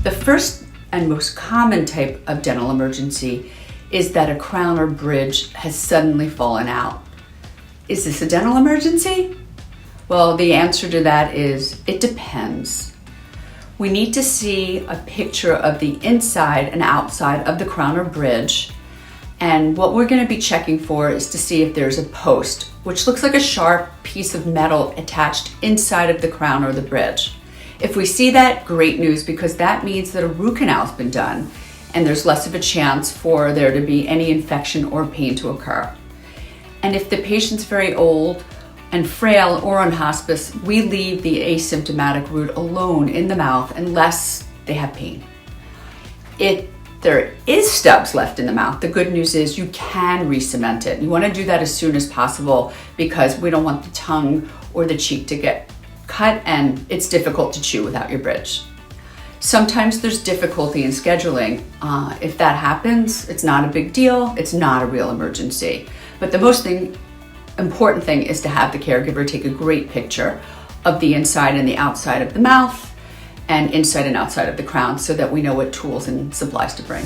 The first and most common type of dental emergency is that a crown or bridge has suddenly fallen out. Is this a dental emergency? Well, the answer to that is it depends. We need to see a picture of the inside and outside of the crown or bridge. And what we're going to be checking for is to see if there's a post, which looks like a sharp piece of metal attached inside of the crown or the bridge. If we see that, great news, because that means that a root canal has been done and there's less of a chance for there to be any infection or pain to occur. And if the patient's very old and frail or on hospice, we leave the asymptomatic root alone in the mouth unless they have pain. If there is stubs left in the mouth, the good news is you can re-cement it. You want to do that as soon as possible because we don't want the tongue or the cheek to get cut and it's difficult to chew without your bridge. Sometimes there's difficulty in scheduling. If that happens, it's not a big deal. It's not a real emergency. But the most important thing is to have the caregiver take a great picture of the inside and the outside of the mouth and inside and outside of the crown so that we know what tools and supplies to bring.